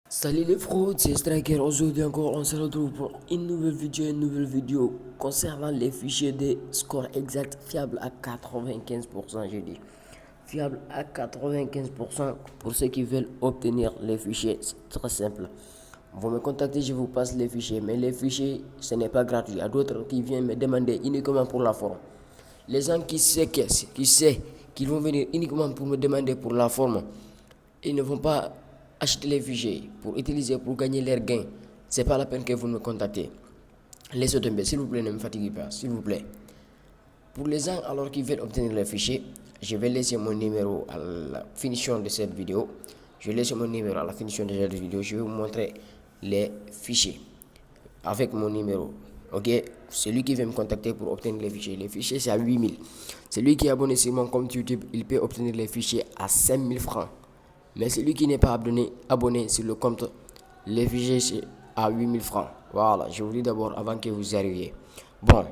Salut les fraudes, c'est Striker. Aujourd'hui encore, on se retrouve pour une nouvelle vidéo concernant les fichiers de score exact fiable à 95%, j'ai dit. Fiable à 95% pour ceux qui veulent obtenir les fichiers. C'est très simple. Vous me contactez, je vous passe les fichiers. Mais les fichiers, ce n'est pas gratuit. Il y a d'autres qui viennent me demander uniquement pour la forme. Les gens qui savent qu'ils vont venir uniquement pour me demander pour la forme, ils ne vont pas acheter les fichiers pour utiliser, pour gagner leurs gains. C'est pas la peine que vous me contactez. Laissez tomber, s'il vous plaît, ne me fatiguez pas, s'il vous plaît. Pour les gens alors qui veulent obtenir les fichiers, je vais laisser mon numéro à la finition de cette vidéo. Je vais laisser mon numéro à la finition de cette vidéo. Je vais vous montrer les fichiers avec mon numéro. Ok, celui qui veut me contacter pour obtenir les fichiers. Les fichiers, c'est à 8000. Celui qui est abonné sur mon compte YouTube, il peut obtenir les fichiers à 5000 francs. Mais celui qui n'est pas abonné sur le compte, les fichiers, c'est à 8000 francs. Voilà, je vous dis d'abord avant que vous y arriviez. Bon,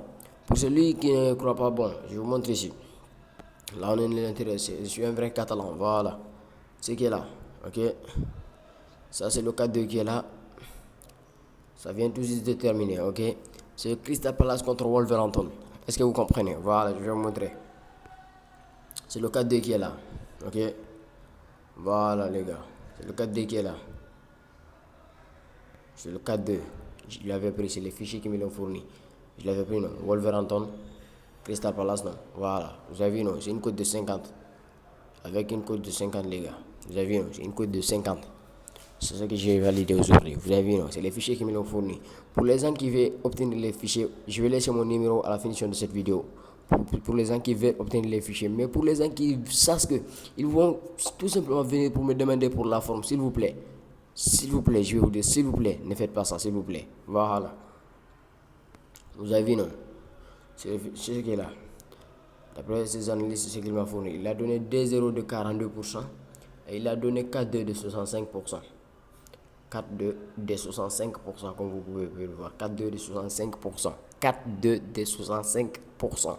pour celui qui ne croit pas, bon, je vous montre ici. Là, on est de l'intérieur. Je suis un vrai catalan. Voilà. Ce qui est là. Ok. Ça, c'est le 4-2 qui est là. Ça vient tout juste de terminer. Ok. C'est Crystal Palace contre Wolverhampton. Est-ce que vous comprenez? Voilà, je vais vous montrer. C'est le 4-2 qui est là. Ok. Voilà, les gars. C'est le 4-2 qui est là. C'est le 4-2. Je l'avais pris. C'est les fichiers qui me l'ont fourni. Je l'avais pris, non. Wolverhampton. Crystal Palace, non. Voilà. Vous avez vu, non. C'est une cote de 50. Avec une cote de 50, les gars. Vous avez vu, non. C'est une cote de 50. C'est ce que j'ai validé aujourd'hui. Vous avez vu, non. C'est les fichiers qui me l'ont fourni. Pour les gens qui veulent obtenir les fichiers, je vais laisser mon numéro à la finition de cette vidéo. Pour les gens qui veulent obtenir les fichiers. Mais pour les gens qui sachent que ils vont tout simplement venir pour me demander pour la forme, s'il vous plaît. S'il vous plaît, je vais vous dire, s'il vous plaît, ne faites pas ça, s'il vous plaît. Voilà. Vous avez vu, non? C'est ce qui est là. D'après ces analystes, c'est ce qu'il m'a fourni. Il a donné 2,0 de 42% et il a donné 4,2 de 65%. 4,2 de 65%, comme vous pouvez le voir. 4,2 de 65%. 4,2 de 65%.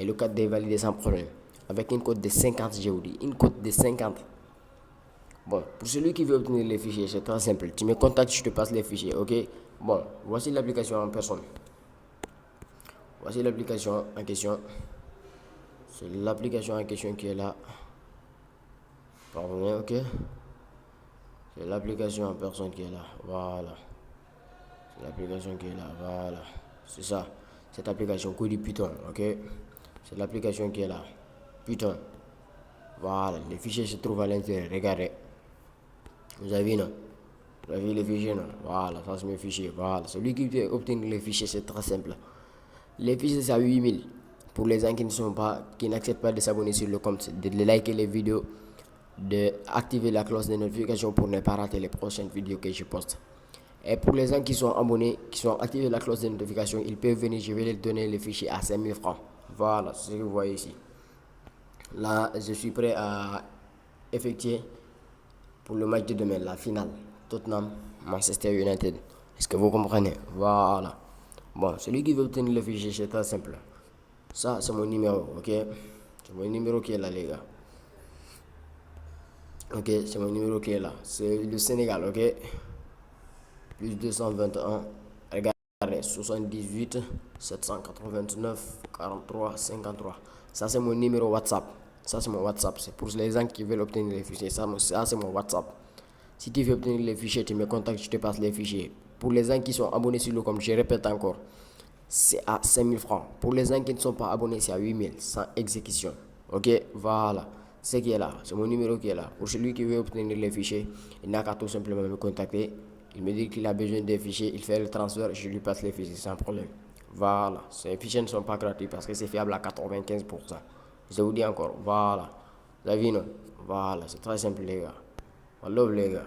Et le 4D est validé sans problème. Avec une cote de 50, j'ai dit. Une cote de 50. Bon, pour celui qui veut obtenir les fichiers, c'est très simple. Tu me contactes, je te passe les fichiers, ok? Bon, voici l'application en personne. Voici l'application en question. C'est l'application en question qui est là. Pardonnez, ok? C'est l'application en personne qui est là. Voilà. C'est l'application qui est là. Voilà. C'est ça. Cette application coûte du Python, ok? C'est l'application qui est là. Python. Voilà. Les fichiers se trouvent à l'intérieur. Regardez. Vous avez vu, non? Vous avez vu les fichiers, non? Voilà. Ça, c'est mes fichiers. Voilà. Celui qui veut obtenir les fichiers, c'est très simple. Les fichiers, c'est à 8000. Pour les gens qui ne sont pas, qui n'acceptent pas de s'abonner sur le compte, de liker les vidéos, d'activer la cloche de notification pour ne pas rater les prochaines vidéos que je poste. Et pour les gens qui sont abonnés, qui sont activés la cloche de notification, ils peuvent venir, je vais leur donner les fichiers à 5000 francs. Voilà, c'est ce que vous voyez ici. Là, je suis prêt à effectuer pour le match de demain, la finale. Tottenham, Manchester United. Est-ce que vous comprenez? Voilà. Bon, celui qui veut obtenir le fichier, c'est très simple. Ça, c'est mon numéro, ok? C'est mon numéro qui est là, les gars. Ok, c'est mon numéro qui est là. C'est le Sénégal, ok? Plus 221. Regardez, 78 789 43 53. Ça, c'est mon numéro WhatsApp. Ça, c'est mon WhatsApp. C'est pour les gens qui veulent obtenir les fichiers. Ça c'est mon WhatsApp. Si tu veux obtenir les fichiers, tu me contactes, je te passe les fichiers. Pour les gens qui sont abonnés sur le compte, je répète encore, c'est à 5000 francs. Pour les gens qui ne sont pas abonnés, c'est à 8000 sans exécution. Ok, voilà. Ce qui est là, c'est mon numéro qui est là. Pour celui qui veut obtenir les fichiers, il n'a qu'à tout simplement me contacter. Il me dit qu'il a besoin des fichiers, il fait le transfert, je lui passe les fichiers sans problème. Voilà, ces fichiers ne sont pas gratuits parce que c'est fiable à 95%. Je vous dis encore, voilà. Vous avez vu, non? Voilà, c'est très simple, les gars. I love les gars.